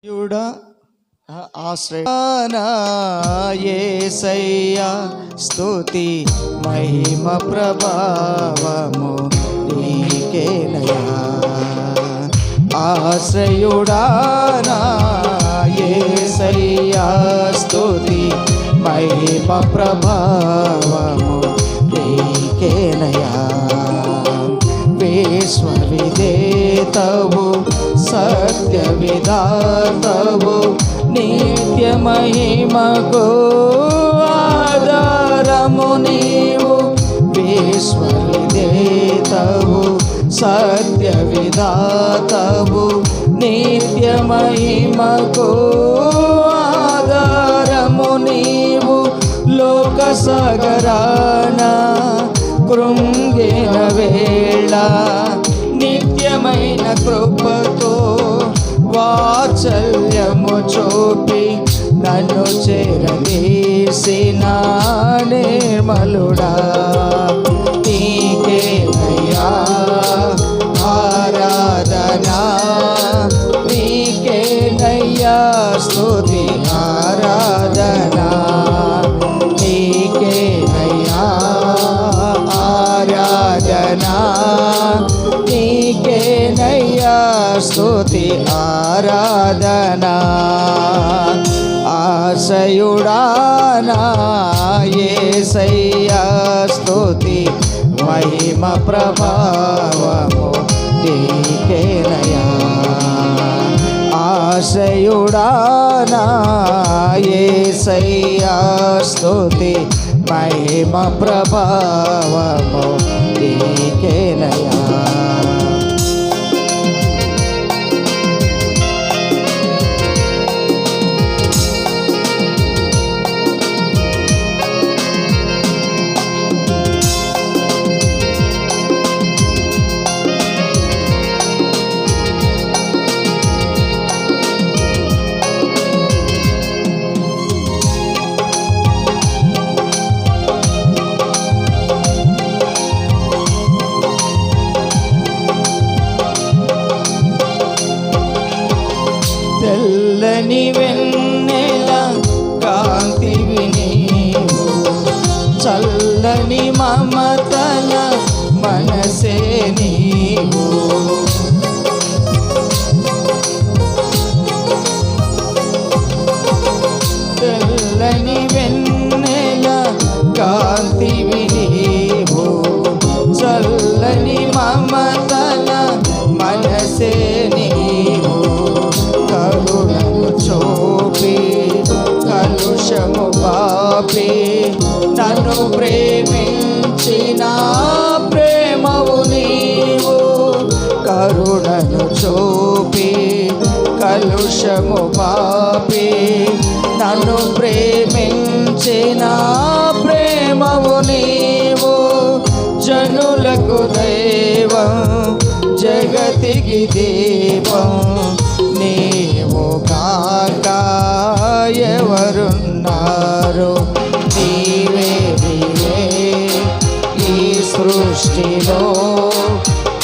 యుడా ఆశ్రయ యేసయ్యా స్తుతి మహిమ ప్రభావము నీకేనయా. ఆశ్రయుడా నా యేసయ్యా స్తుతి మహిమ ప్రభావము నీకేనయా. విశ్వవిదేతవు సత్య విధాతవు నిత్య మహిమకు ఆధారము నీవు. విశ్వవిదేతవు సత్య విధాతవు నిత్య మహిమకు ఆధారము నీవు. లోక సాగరాన కృంగిన వేళ నిత్యమైన కృపతో వాత్సల్యము చూపి నన్ను చేరదీసిన నిర్మలుడా నీకేనయ్యా ఆరాధనా. నీకేనయ్యా స్తుతి ఆరాధనా. నీకేనయ్యా ఆరాధనా. నీకేనయ్యా స్తుతి ఆరాధనా. ఆశయుడా నా యేసయ్యా స్తుతి మహిమ ప్రభావము నీకేనయా. ఆశయుడా నా యేసయ్యా స్తుతి మహిమ ప్రభావము నీకేనయా. తెల్లని వెన్నెల కాంతివి నీవు. చల్లని మమతల మనసే నీవు. తెల్లని వెన్నెల కాంతివి నీవు. చల్లని మమతల మనసే నీవు. కరుణను చూపి కలుషము పాపి నన్ను ప్రేమించిన ప్రేమవు నీవు. కరుణను చూపి కలుషము పాపి నన్ను ప్రేమించిన ప్రేమవు నీవు. జనులకు దైవం జగతికి దీపం నీవు కాక ఎవరున్నారు. నీవే నీవే ఈ సృష్టిలో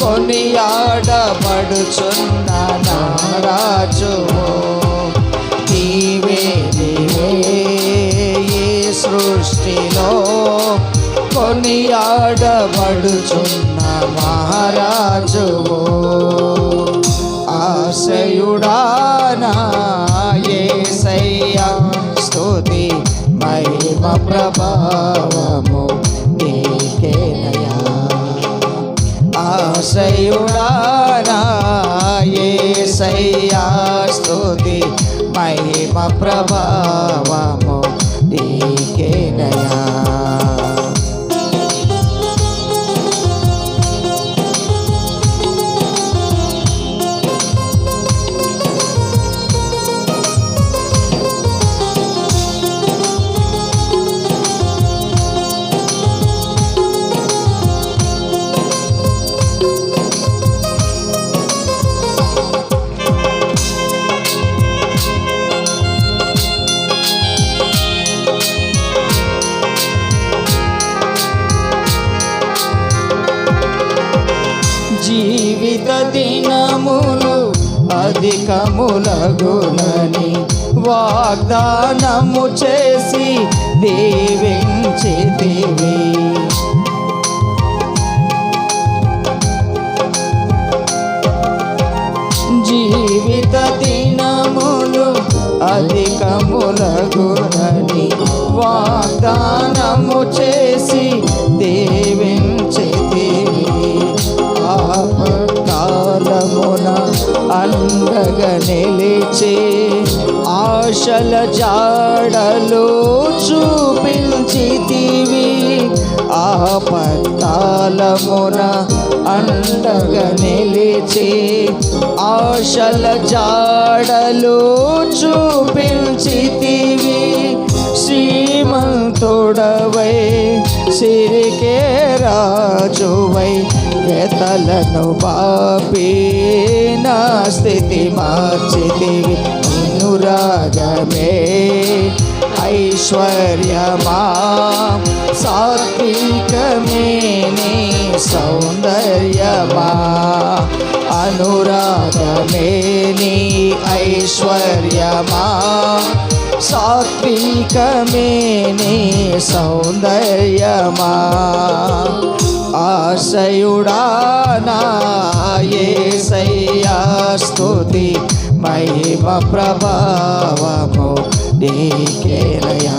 కొనియాడబడుచున్న నా రాజువు. నీవే నీవే ఈ సృష్టిలో కొనియాడబడుచున్న మహారాజువు. ఆశయుడా నా యేసయ్యా స్తుతి మహిమ ప్రభావము నీకేనయా. ఆశయుడా నా యేసయ్యా స్తుతి మహిమ ప్రభావము నీకేనయా. జీవిత దినములు అధికములగునని వాగ్దానము చేసి దీవించితివి. జీవిత దినములు అధికములగునని వాగ్దానము చేసి దీవించితివి. ఆపత్కాలమున అండగా నిలిచి ఆశల జాడలు చూపించితివి. ఆపత్కాలమున అండగా నిలిచి ఆశల జాడలు చూపించితివి. శ్రీమంతుడవై సిరికే రాజువై వ్యతలను బాపి నా స్థితి మార్చితివి. అనురాగమే ఐశ్వర్యమా సాత్వికమే నీ సౌందర్యమా. అనురాగమే నీ ఐశ్వర్యమా సాత్వికమే నీ సౌందర్యమా. ఆశయుడా నా యేసయ్యా స్తుతి మహిమ ప్రభావము నీకేనయా.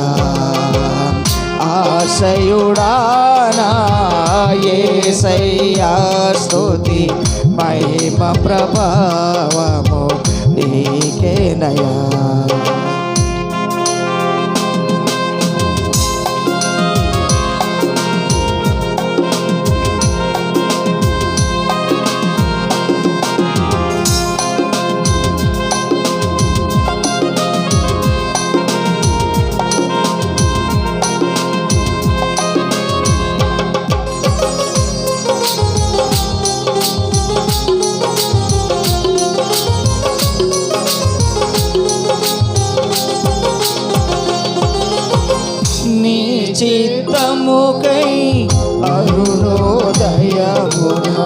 ఆశయుడా నా యేసయ్యా స్తుతి మహిమ ప్రభావము నీకేనయా. చిత్తముకై అరుణోదయమున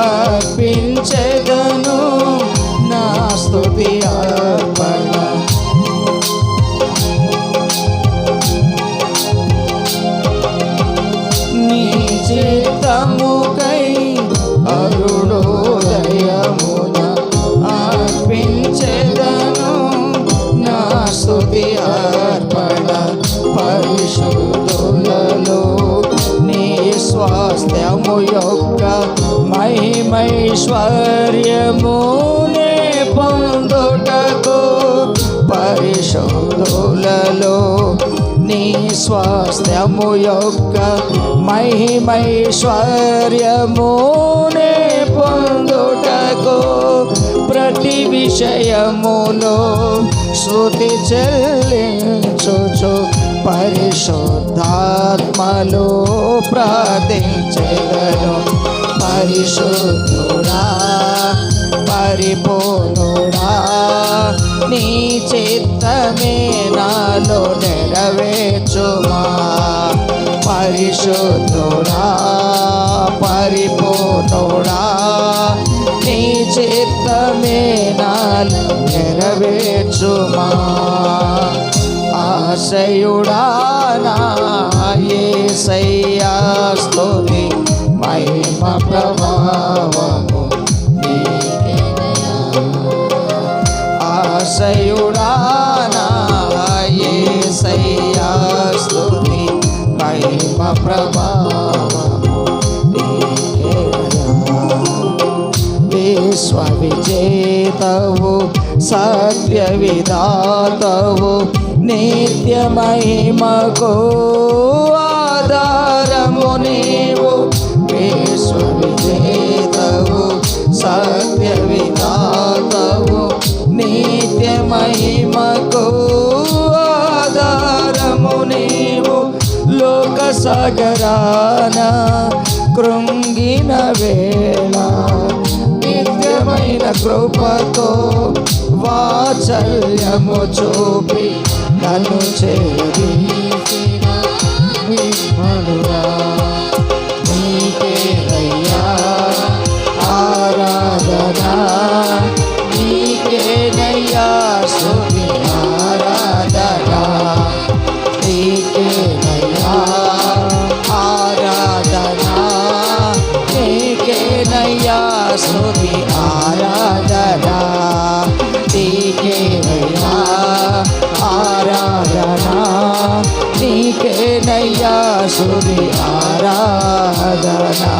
అర్పించెదను నా స్తుతి అర్పణ. నీ చిత్తముకై అరుణోదయమున అర్పించెదను నా స్తుతి అర్పణ. పరిశుద్ధులలో నీ స్వాస్థ్యము యొక్క మహిమైశ్వర్యమునే పొందుటకు. పరిశుద్ధులలో నీ స్వాస్థ్యము యొక్క మహిమైశ్వర్యమునే పొందుటకు. ప్రతి విషయములో శృతి చెల్లించుచు పరిశుద్ధాత్మలో ప్రార్థించెదను. పరిశుద్ధుడా పరిపూర్ణుడా నీ చిత్తమే నాలో నెరవేర్చుమా. పరిశుద్ధుడా పరిపూర్ణుడా నీ చిత్తమే నాలో నెరవేర్చుమా. ఆశయుడా నా యేసయ్యా స్తుతి మహిమ ప్రభావము నీకేనయా. ఆశయుడా నా యేసయ్యా స్తుతి మహిమ ప్రభావము నీకేనయా. విశ్వ విజేతవు సత్య విధాతవు నిత్య మహిమకు ఆధారము నీవు. విశ్వ విజేతవు సత్య విధాతవు నిత్య మహిమకు ఆధారము నీవు. లోక సాగరాన కృంగిన వేళ నిత్యమైన కృపతో వాత్సల్యము చూపి నన్ను చేరిసిన విమలుడా నీకేనయ్యా ఆరాధన. నీకే స్తుతి ఆరాధనా నీకేనయ్యా ఆరాధనా నీకేనయ్యా స్తుతి ఆరాధనా